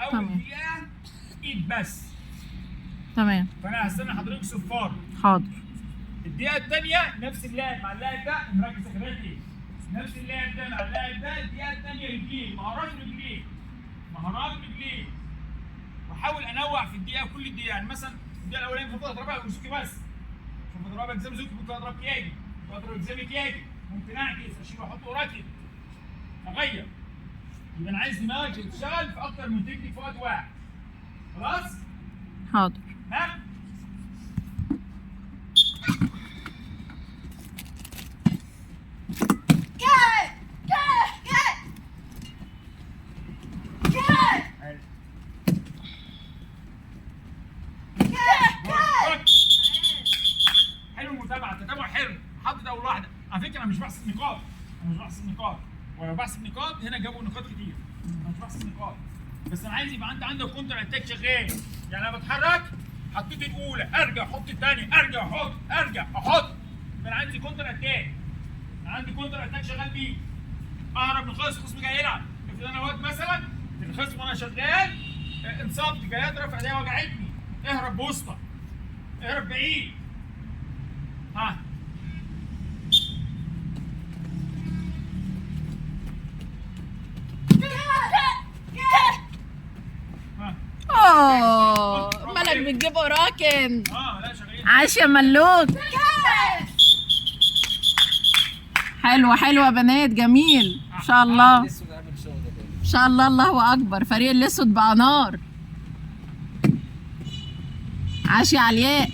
اول دقيقه ايد بس. تمام. فانا هستنى حضرتك صفار. حاضر. الدقيقه الثانيه نفس اللاعب مع اللاعب ده، مركز يا كباتن ايه؟ نفس اللاعب ده مع اللاعب ده. الدقيقه الثانيه رجليه، مهارات رجليه، مهارات رجليه. واحاول انوع في الدقيقه كل دقيقه. يعني مثلا الدقيقه الاولانيه ممكن اضربها بوزوكي بس، ممكن اضربها بجزام زوكي، ممكن اضرب كياجي، ممكن اضرب بجزام كياجي، ممكن اعكس اشيل واحط وراكب، اغير. يبقى انا عايز دماغك تشتغل في اكتر من تكنيك في وقت واحد. خلاص؟ حاضر. ها؟ حلو المتابعه، التتابع حلو. حدد اول واحده. على فكره انا مش بحسب نقاط، ولو بحسب نقاط هنا جابوا نقاط كتير. انا مش بحسب نقاط، بس انا عايز يبقى عندك كونتر اتاك شغال. يعني انا بتحرك، حطيت الاولى ارجع احط الثانيه، ارجع احط، ارجع احط. انا عندي كونتر اتاك، انا عندي كونتر اتاك شغال بيه. اهرب من الخصم، الخصم جاي يلعب. افرض انا واقف مثلا الخصم وانا شغال، انصبت، جاي اضرب، ايديا وجعتني، اهرب بوسطه، اهرب بعيد. ها ملك بتجيب وراكن. لا شغالين. عاش يا ملوك. حلوة حلوة بنات، جميل ما شاء الله. ما شاء الله، الله اكبر. فريق الاسود بقى نار. عاش يا علياء.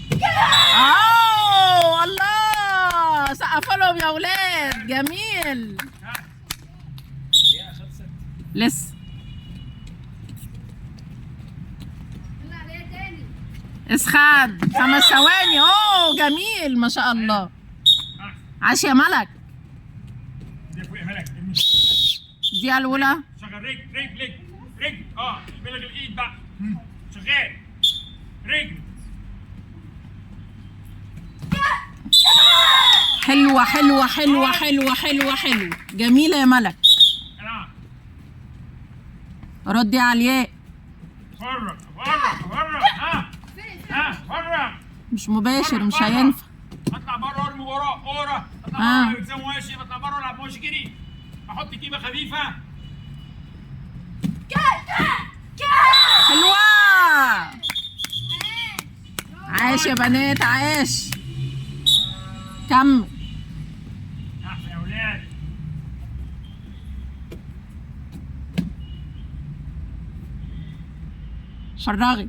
الله، سقفوا لهم يا ولاد. جميل. لسه اسخاد 5 ثواني. جميل ما شاء الله. عاش يا ملك. دي الاولى. شغل رجل. بلغ الايد بقى. شغال رجل. حلوة حلوة حلوة حلوة حلوة حلوة. جميلة يا ملك. ردي يا علياء. فرق. فرق. مش مباشر، مش هينفع. اطلع بره وارمي وراه اطلع بره التزام واشي، بطلع بره العب مواشي جري، احط كيبه خفيفه. حلوة. عاش يا بنات، عاش. كمل. احسن يا ولاد. فرغي.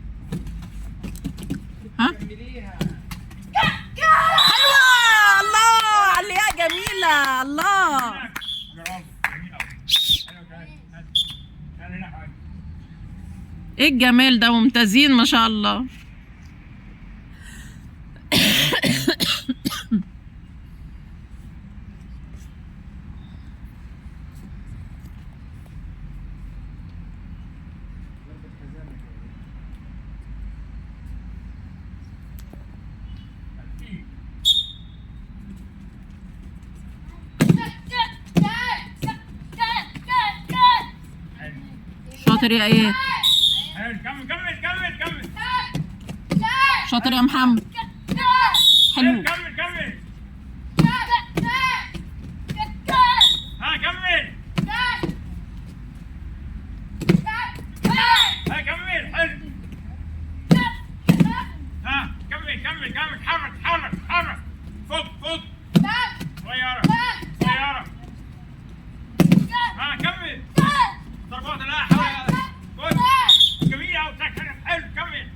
ها؟ حلوة. الله عليها، جميلة. الله. ايه الجمال ده، ممتازين ما شاء الله. شاطر يا ايه؟ كمل. شاطر يا محمد. حلو. كمل. كمل. كمل. حلو. كمل. حرك. فوق. صغيرة. كمل. ضربات. لا حول. جميل أوي. حلو. كمل.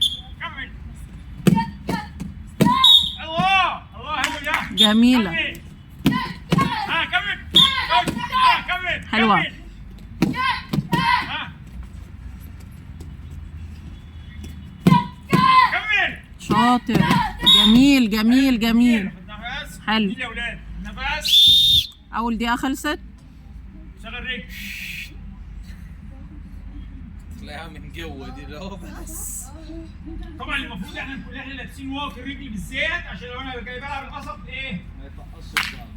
الله هو ده. جميلة. كمل. حلوة. كمل. شاطر. جميل. حلو. يا ولاد نفس. اول دقيقة خلصت. شغل رجل. تلاقيها من جوه دي لو بس. طبعا المفروض احنا نكون لابسين واقي الرجل بالذات، عشان لو انا جاي بلعب القصب ايه؟ ما يطقصش بعض.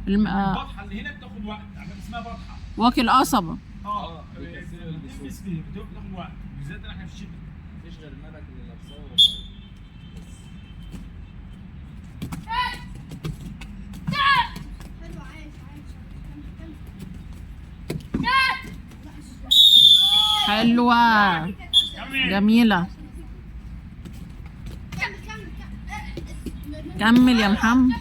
البطحه اللي هنا بتاخد وقت، اسمها بطحه. واكل قصبة. بتلبس بتاخد وقت بالذات احنا في الشتاء. مفيش غير الملك اللي لابساه ورفيع. حلوة كمل. جميلة. كمل يا محمد.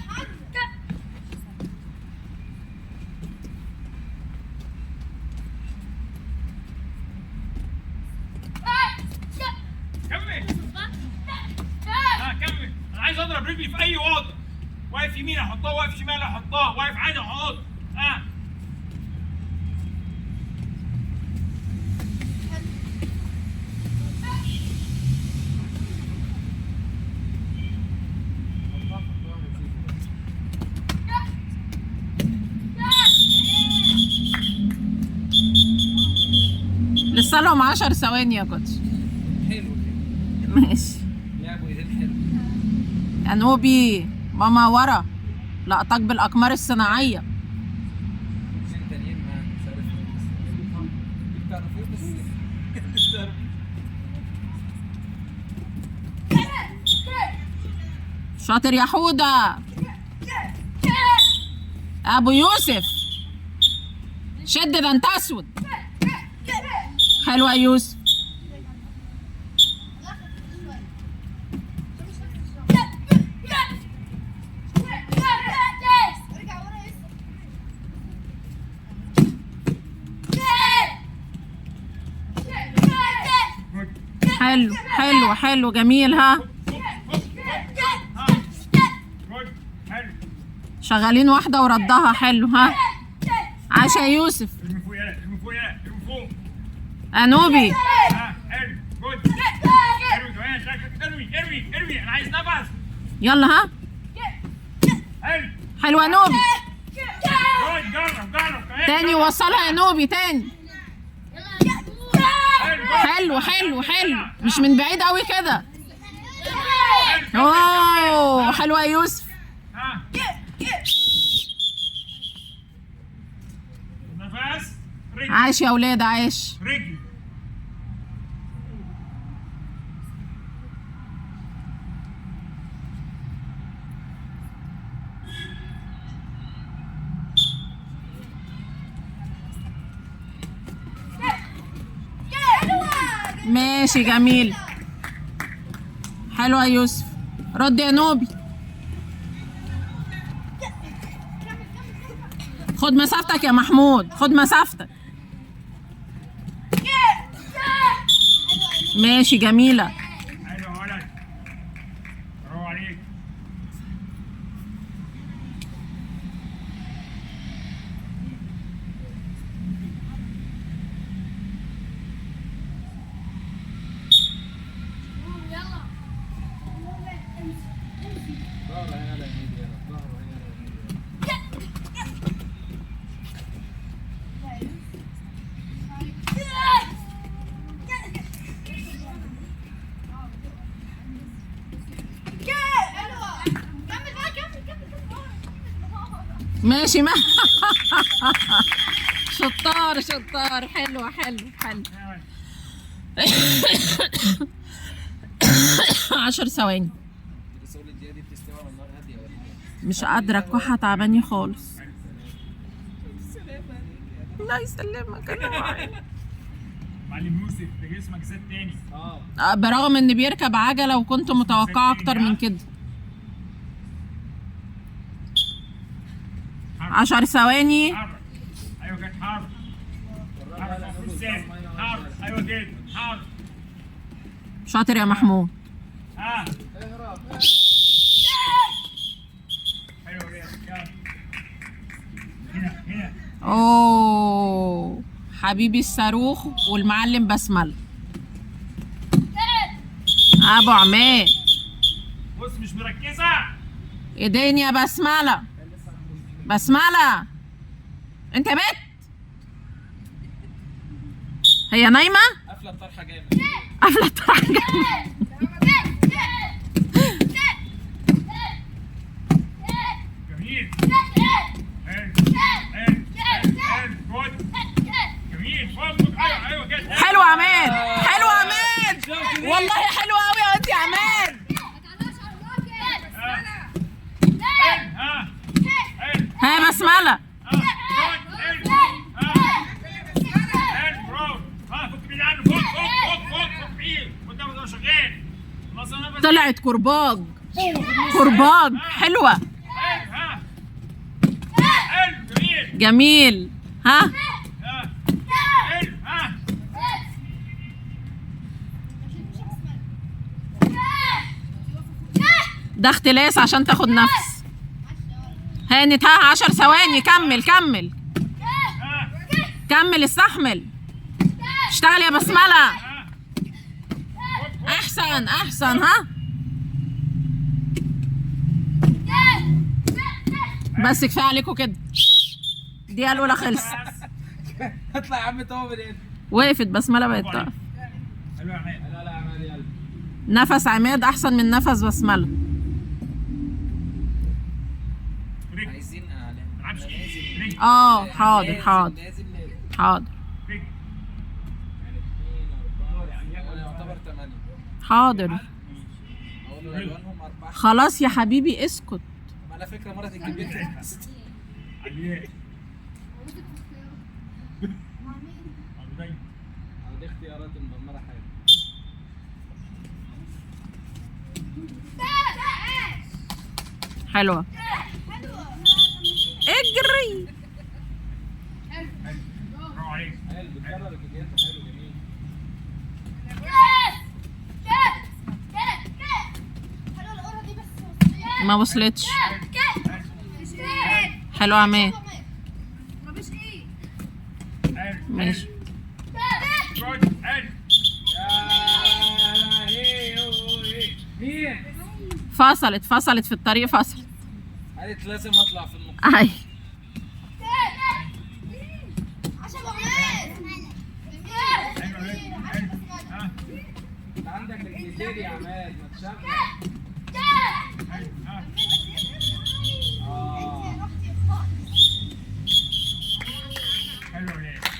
كمل. كمل. انا عايز اضرب رجلي في اي وضع. واقف يمين احطها، واقف شمال احطها، واقف عادي احط. لسه لهم 10 ثواني يا كوتش. حلو كده. ماشي. لعبوا ايدين حلو. يا نوبي ماما ورا لقطك بالأقمار الصناعية. كوتشين تانيين معاك مش عارف ايه بتعرف ايه بس بتعرف شاطر يا حودة. أبو يوسف شد ده انت أسود. حلوة يا يوسف. حلو حلو حلو جميل. ها حلو. شغالين واحدة وردها. حلو. ها عاش يا يوسف. ارمي فوق يلا، ارمي فوق يلا، ارمي فوق. أنوبي حلو. جود. ارمي كمان شكلك، ارمي انا عايز نفس. يلا. ها حلو. حلوة نوبي. جود. جرب كمان. تاني وصلها يا نوبي تاني. حلو. حلو مش من بعيد قوي كده. اوه حلوة يا يوسف. نفس. رجل. عاش يا اولاد عاش. رجل. ماشي جميل. حلوة يا يوسف. رد يا نوبي. خد مسافتك يا محمود، خد مسافتك. ماشي جميلة. حلو يا ولد. برافو عليك. ظهره هنا على يمين يلا. ظهره هنا على يمين يلا. ماشي ما شطار. حلوة. 10 ثواني. بس قول الدقيقة دي بتستوي على النار هادية ولا ايه؟ مش قادرة الكحة تعباني خالص. الله يسلمك. انا معاك. معلم يوسف ده جسمك زاد تاني. برغم ان بيركب عجلة وكنت متوقعة اكتر من كده. 10 ثواني. حرك. ايوه كده حرك. حرك في الساعة. حرك. ايوه كده حرك. شاطر يا محمود. حلو كده. يلا. هنا. اوه حبيبي الصاروخ والمعلم بسملة. ابو عماد بص مش مركزة. ايدين يا بسملة. انت بت هي نايمة. قافلة الطرحة جامد. قافلة الطرحة جميل. جميل. فوق. ايوه كده. بسمله. حلو. برافو. فك بعيد عنه. فك بعيد قدامه ده شغال. خلاص انا بس. طلعت كرباج. كرباج حلوه. حلو جميل. جميل. ها حلو. ده اختلاس عشان تاخد نفس. هانت. ها 10 ثواني. كمل كمل كمل. استحمل. اشتغل يا بسمله. احسن احسن. ها بس كفايه عليكم كده. الدقيقه الاولى خلصت. اطلع يا عم توب من هنا. وقفت بسمله بقت تقف. حلو يا عماد. لا يا عماد يلا. نفس عماد احسن من نفس بسمله. عايزين معلش. حاضر حاضر لازم حاضر رجل. يعتبر 8. حاضر. اقول له الوانهم 4. خلاص يا حبيبي اسكت. على فكره مره الكبير علياء. دي اختيارات المدمره حاجه. حلوه. اجري. برافو عليك. حلو بتكرر الفيديوهات. حلو جميل. ما وصلتش. حلو يا عماد. ماشي. جود. حلو. مين؟ فصلت في الطريق فصلت. قالت لازم اطلع في النقطه. اي انت عندك الكتير يا عماد ما تشغل. حلو عليك.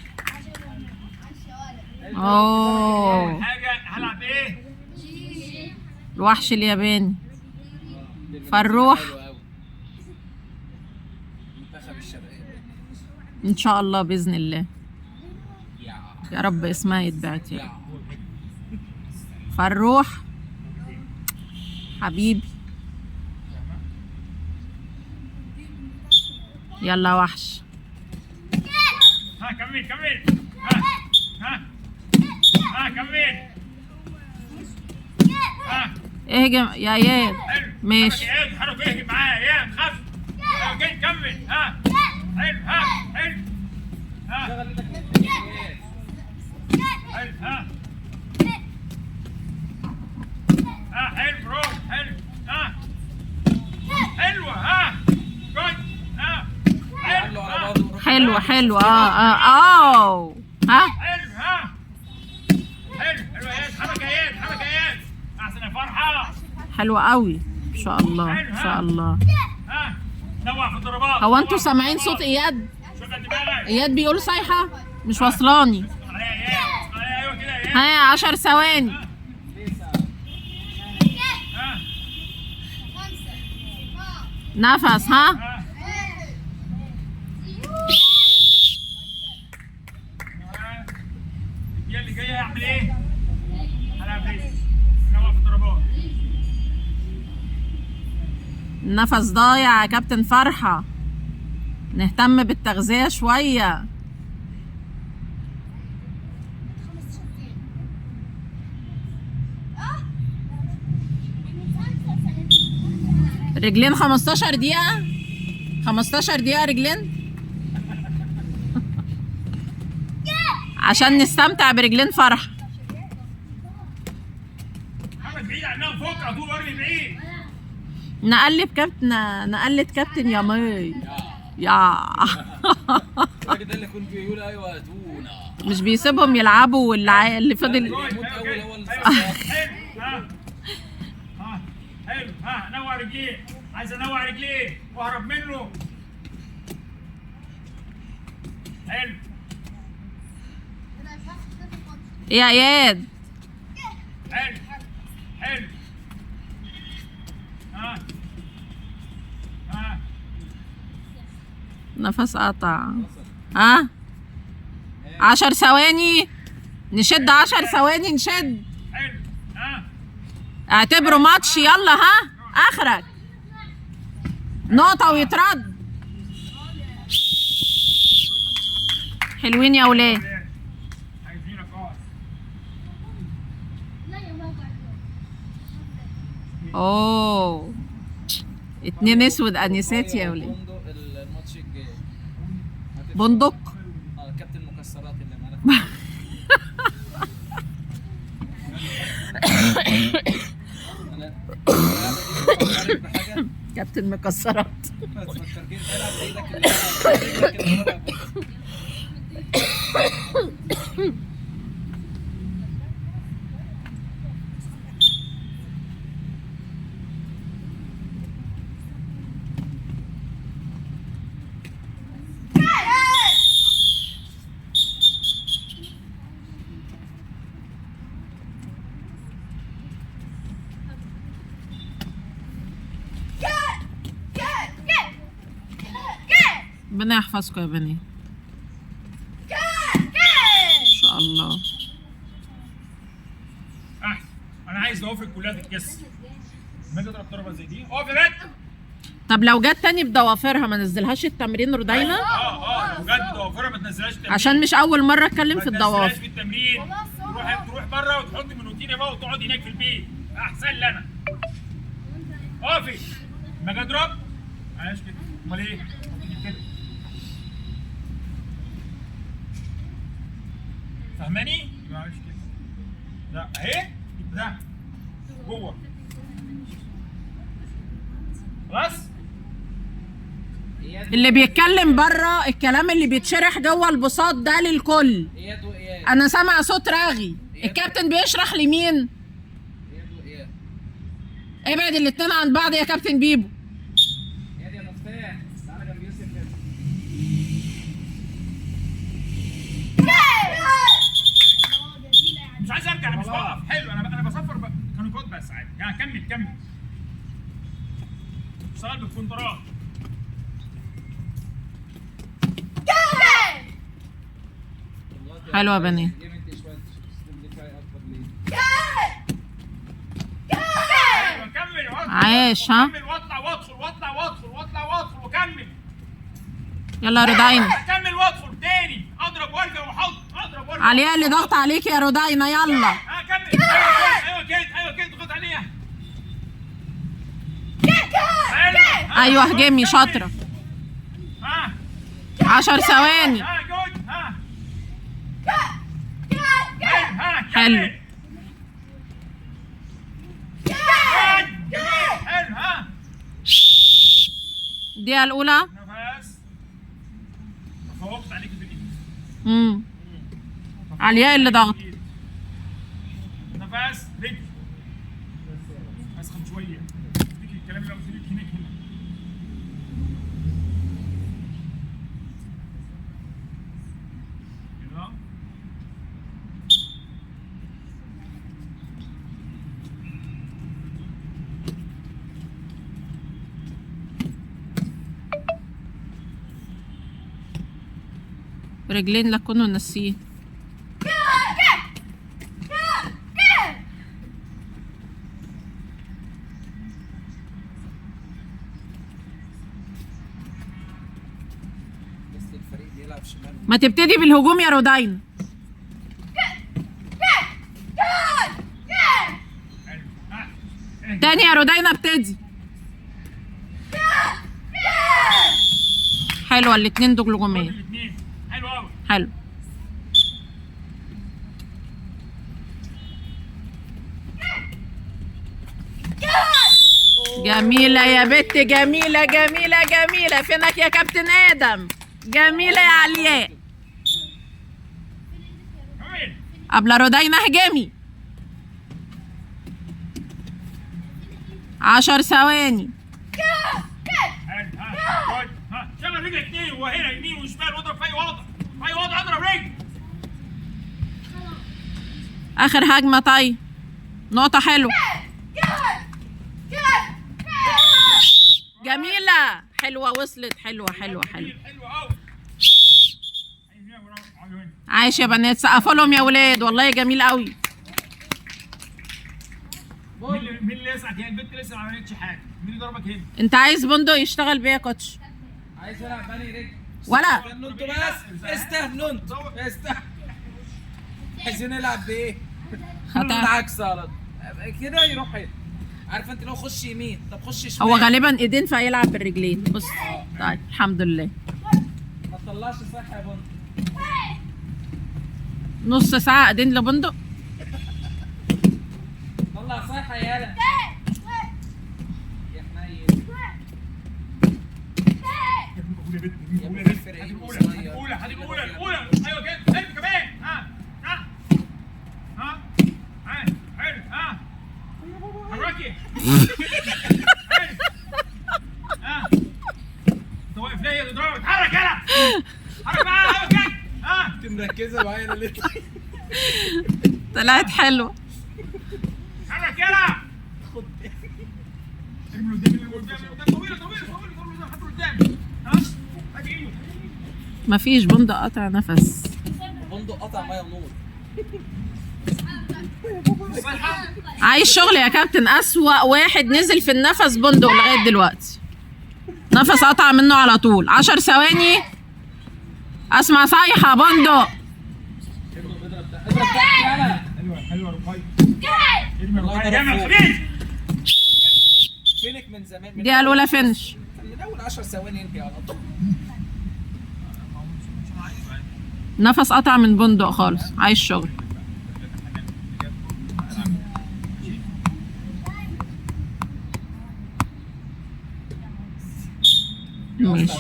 اوه حاجه هلعب ايه؟ الوحش الياباني. فالروح. منتخب الشرقيه. ان شاء الله باذن الله. يا يا رب اسمها يتبعت يا رب. يا فالروح حبيبي. يلا وحش. ها كمل. ها كمل. اهجم يا اياد. حلو. ماشي. حرك اهجم معايا يا خف. اوكي كمل. حلو. حلو. شغل ايدك الكتير. حلو. حلو برافو. حلو. حلوه. جود. عامله على بعضه. حلوة حلوة. اوه ها حلو. حلو يا حركه اياد. احسن يا فرحه. حلوة قوي. ان شاء الله ان شاء الله. نوع في الضربات. هو انتوا سامعين صوت اياد؟ شغل دماغك. اياد بيقول صيحة مش واصلاني. ايوه كده يا اياد. ها 10 ثواني. نفس. ها الدقيقه اللي جايه هعمل ايه؟ هلعب ايه؟ نوع في الضربات. النفس ضايع يا كابتن فرحة. نهتم بالتغذية شوية. رجلين 15 دقيقة. 15 دقيقة رجلين عشان نستمتع برجلين فرحة. محمد بعيد عنها فوق على طول. ورمي بعيد. نقلد كابتن يا مي. يا الراجل ده اللي كنت بيقول ايوه تونا. مش بيسيبهم يلعبوا اللي فضل. يموت اول هو اللي حلو. نوع رجليه. عايز انوع رجليه واهرب منه. حلو. يا اياد. حلو. نفس قطع. ها 10 ثواني نشد، 10 ثواني نشد. حلو. ها اعتبره ماتش. يلا ها اخرك نقطة ويترد. حلوين يا ولاد. عايزين نقاط. اوه 2 اسود انسات يا ولاد. بندق الماتش الجاي. بندق. كابتن المكسرات اللي معانا. عارف بحاجه؟ كابتن مكسرات. ما تفكركيش العب بايدك كده. ربنا يحفظكم يا بنات ان شاء الله. احسن. انا عايز ضوافرك كلها تتكسر. لما اجي اضرب ضربه زي دي اقف يا بنت. طب لو جت تاني بضوافرها ما نزلهاش التمرين رودينا؟ لو جت بضوافرها ما تنزلهاش التمرين. عشان مش اول مرة اتكلم في ما تنزلهاش الضوافر. في التمرين. تروح بره وتحط من روتين بقى وتقعد هناك في البيت. احسن لي انا. اقفي. لما اجي اضرب معلش كده. امال ايه؟ كده. فاهماني؟ معلش كده. لا اهي ده جوه. خلاص؟ اللي بيتكلم بره الكلام اللي بيتشرح جوه البساط ده للكل. اياد واياد. انا سامع صوت راغي. الكابتن بيشرح لمين؟ اياد واياد. ابعد الاتنين عن بعض يا كابتن بيبو. اياد يا مفتاح تعالى جنب يوسف كده. مش عايز ارجع، انا مش بقف. حلو. انا بصفر كانوكات بس عادي. يعني كمل. اشتغل بالكونترات. حلوة يا بنات. جيب انت شويه دفاعي اكبر ليه؟ كمل. عايش ها. كمل واطلع وادخل وكمل. يلا يا رودينا. كمل وادخل تاني. اضرب وارجع واحط. اضرب وارجع. عليها اللي ضغط عليك يا رودينا. يلا كمل. ايوه كده اضغط عليها. ايوه هجمي شاطرة. 10 ثواني. جود. حلو. حلو. الدقيقة الأولى. نفس. تفوقت عليك في الايد. علياء اللي ضغط. نفس. رجل. اسخن شويه. اديك الكلام اللي قلت لك هناك هنا. كده. رجلين لا تكونوا ناسيين. بس الفريق بيلعب شمال. ما تبتدي بالهجوم يا رودينا. تاني يا رودينا ابتدي. حلوة الاتنين دول هجومية. الاثنين. حلو قوي. حلو. جميلة يا بت. جميلة. فينك يا كابتن آدم؟ جميلة يا علياء. كمل. قبل رودينا هجمي. 10 ثواني. حلو. جود. شغل رجلك اثنين وهنا يمين وشمال واضرب في اي وضع. اضرب رجل. آخر هجمة. طيب نقطة. حلوة. جميلة. حلوة وصلت. حلوة. حلو عايش يا بنات، سقفوا لهم يا ولاد، والله جميل قوي. مين اللي يسعك؟ هي البنت لسه ما عملتش حاجه، مين اللي ضربك هنا؟ انت عايز بندق يشتغل بيا يا كوتش؟ عايز العب بني رجل. ولا استنوا انتوا بس، استهنوا انتوا عايزين نلعب بايه؟ بالعكس على كده يروح هنا. عارفه انت لو خش يمين، طب خش شمال. هو غالبا ايدين فهيلعب بالرجلين. بص طيب الحمد لله. ما تطلعش صح يا بندق. نص ساعة ايدين لبندق. طلع صح يا يالا. يا حنين. الاولى ايوه كده انت كمان. ها حلو. حركي. انت واقف ليه يا ضرب؟ اتحرك يلا. حرك معايا ايوه كده. انت مركزه معايا انا ليه؟ طلعت حلوة. حرك يلا. خد قدام طويله حط قدام. ها ادي ايده. مفيش بندق قطع نفس. بندق قطع ميه ونور. عايز شغل يا كابتن. أسوأ واحد نزل في النفس بندق لغاية دلوقتي. نفس قطع منه على طول. 10 ثواني. اسمع صيحة بندق. حلوه رقاية. ارمي رقاية جامد يا خبيث. فينك من زمان. دي الأولى فينش. من اول 10 ثواني انت على طول. نفس قطع من بندق خالص. عايز شغل. ماشي.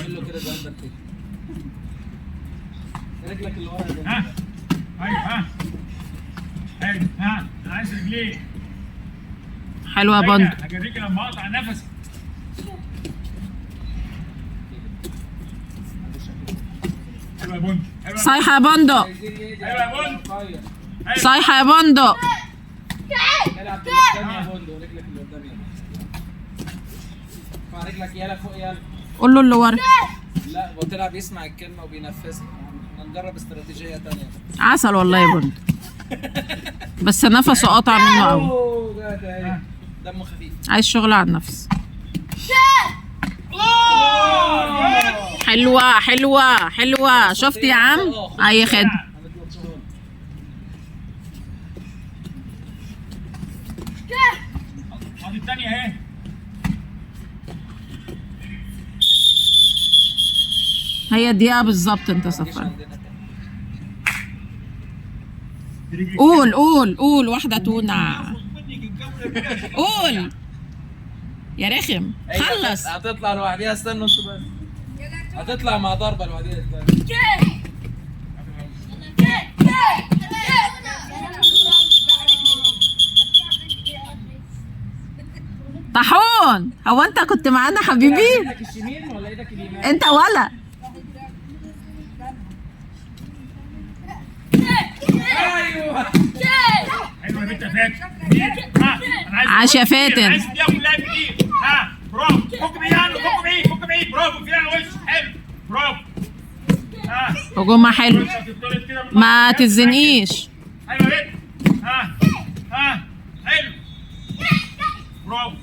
رجلك اللي ورا يا ها ايوه حلو. انا عايز رجليه. حلوة يا بندق. هجريك لما اقطع نفسي. حلوه يا بندق. صيحة يا بندق. ايوه يا بندق. صيحة يا بندق. العب قدام يا بندق. رجلك اللي قدام يا بندق. ارفع رجلك يالا فوق يالا. قول له اللي ورا. لا هو طلع بيسمع الكلمه وبينفذها. نجرب استراتيجيه ثانيه. عسل والله يا بندق. بس نفسه قطع منه قوي. اوه ده دمه خفيف. عايز شغل على النفس. حلوة. شفت يا عم؟ اي خدمة. ادي الثانيه اهي. هي دقيقة بالظبط انت صفر. قول واحدة تونة. قول يا رخم. خلص. هتطلع لوحديها. استنوا انتوا بس. هتطلع مع ضربه لوحديها. استنى. طاحون. هو انت كنت معانا حبيبي؟ ايدك اليمين ولا ايدك اليمين؟ انت ولا ايوه. حلوه يا بنت يا فاتن. انا عاش يا فاتن. عايز الدقيقه كلها بايديك. برافو. فك بعيد. برافو فيها وش. حلو. برافو. هجومها حلو. ما تتزنقيش. حلو يا بنت. حلو. برافو.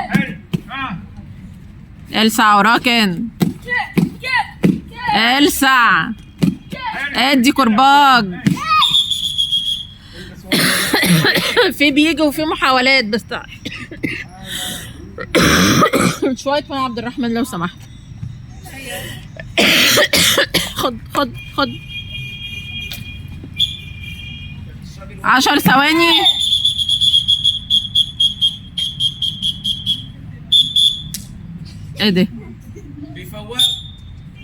حلو. السع وراكن. السع. ادي كرباج. في بيجي وفي محاولات بس. شوية من عبد الرحمن لو سمحت. خد 10 ثواني. ايه ده؟ بيفوق.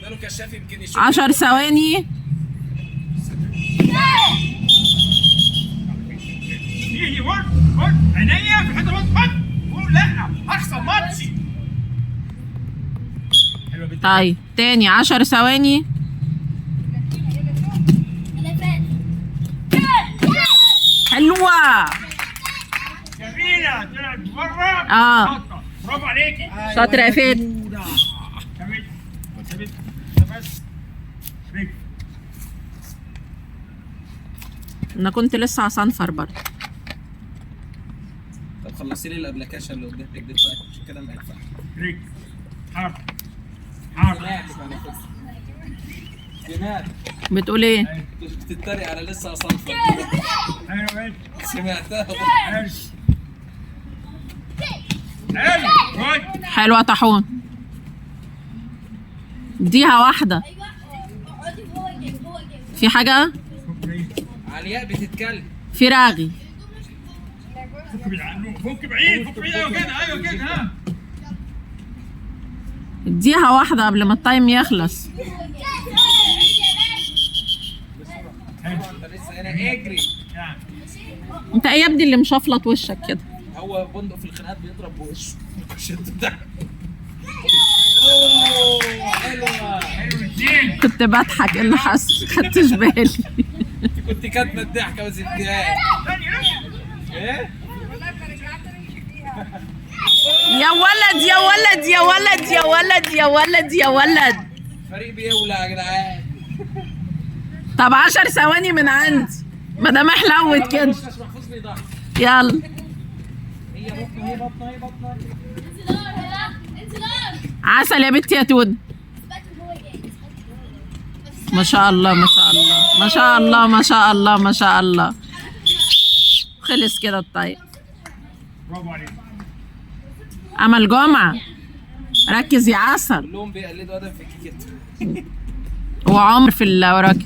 ده له كشاف يمكن يشوف. 10 ثواني. يجي ورد عينيا في الحته بص. قول لا هخسر ماتشي. حلوه بنت. طيب تاني 10 ثواني. حلوة. جميله. طلعت بره. برافو عليكي. شاطرة يا فاتن. بس انا كنت لسه هصنفر برضه. طب خلصي لي الابلكيشن اللي قدامك دي طيب عشان كده ما ينفعش. ريك حرب حرب سمعتك على فكره. سمعت بتقول ايه؟ بتتريق على لسه اصنفر. ايوه ماشي سمعتها. ماشي حلو حلوة طاحون. اديها واحدة. في حاجة؟ علياء بتتكلم. في راغي. فك بعيد فك بعيد فك بعيد. ايوه كده ايوه كده ها. اديها واحدة قبل ما التايم يخلص. انت لسه هنا اجري. يعني انت ايه يا ابني اللي مشفلط وشك كده؟ هو بندق في الخناقات بيضرب بوشه. مش انت ده. اوه حلوه. حلو الاثنين. كنت بضحك، ايه اللي حصل؟ خدتش بالي. انت كنت كاتمه الضحكه ما سبتهاش. ايه؟ يا ولد يا ولد يا ولد يا ولد يا ولد يا ولد. فريق بيولع يا جدعان. طب 10 ثواني من عندي ما دام حلوت كده. مش محفوظ بيضحك. يلا. هي بطنه هي بطنه هي بطنه. عسل يا بنتي يا تون. ما شاء الله ما شاء الله ما شاء الله ما شاء الله ما شاء الله. خلص كده الطيب. برافو عليك. امل جمعة ركز يا عسل. كلهم بيقلدوا ادم في كيكته. وعمر في اللي وراك.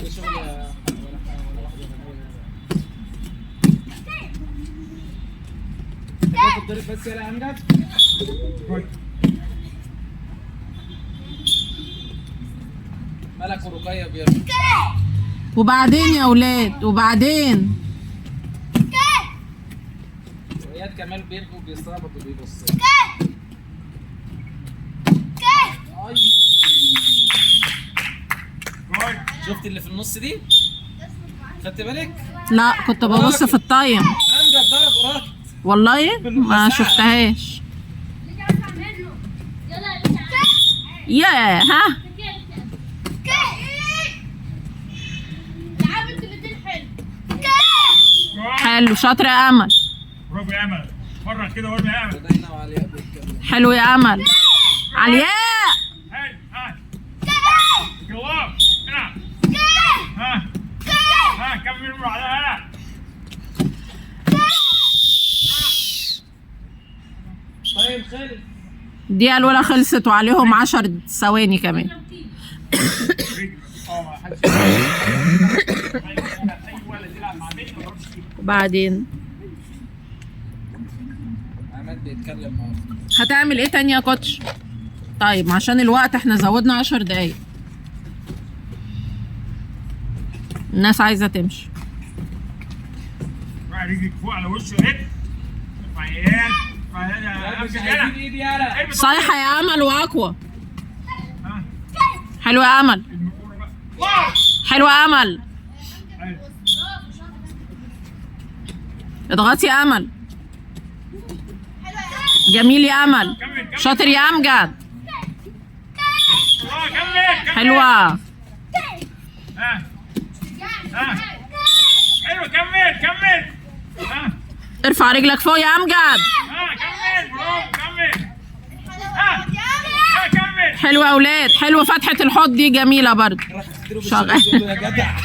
ايه شغل ولا حاجه تضرب بس يا امجد. ملك ورقيه بيرجع. وبعدين يا ولاد وبعدين وإياد كمال بيرجوا بيستعبط وبيبص. اي شفت اللي في النص دي؟ خدت بالك؟ لا كنت ببص في الطايم امجد ضرب وراك. والله ما شفتهاش. يا ها حلو شاطر يا امل. برافو يا امل. فرح كده ورنا يا امل. بدأنا وعلياء بيتكلم. حلو يا امل. علياء حلو ها. جواب هنا. ها ها كمل مره على هلا. طيب خالد. دي الأولى خلصت وعليهم 10 ثواني كمان. وبعدين عماد بيتكلم معاك. هتعمل ايه تاني يا كوتش؟ طيب عشان الوقت احنا زودنا 10 دقايق. الناس عايزة تمشي. راح رجلك فوق على وشه اهي. فعيال مش عايزين ايدي يالا. صايحة يا أمل وأقوى. حلوة يا أمل. حلوة يا أمل. اضغطي يا أمل. جميل يا أمل. شاطر يا أمجد. حلوة. حلو كمل كمل. ارفع رجلك فوق يا أمجد. كمل برافو كمل. كمل. حلوة يا أولاد. حلوة فتحة الحوض دي جميلة برضه. راح تديله شغال. بالشبكة يا جدع.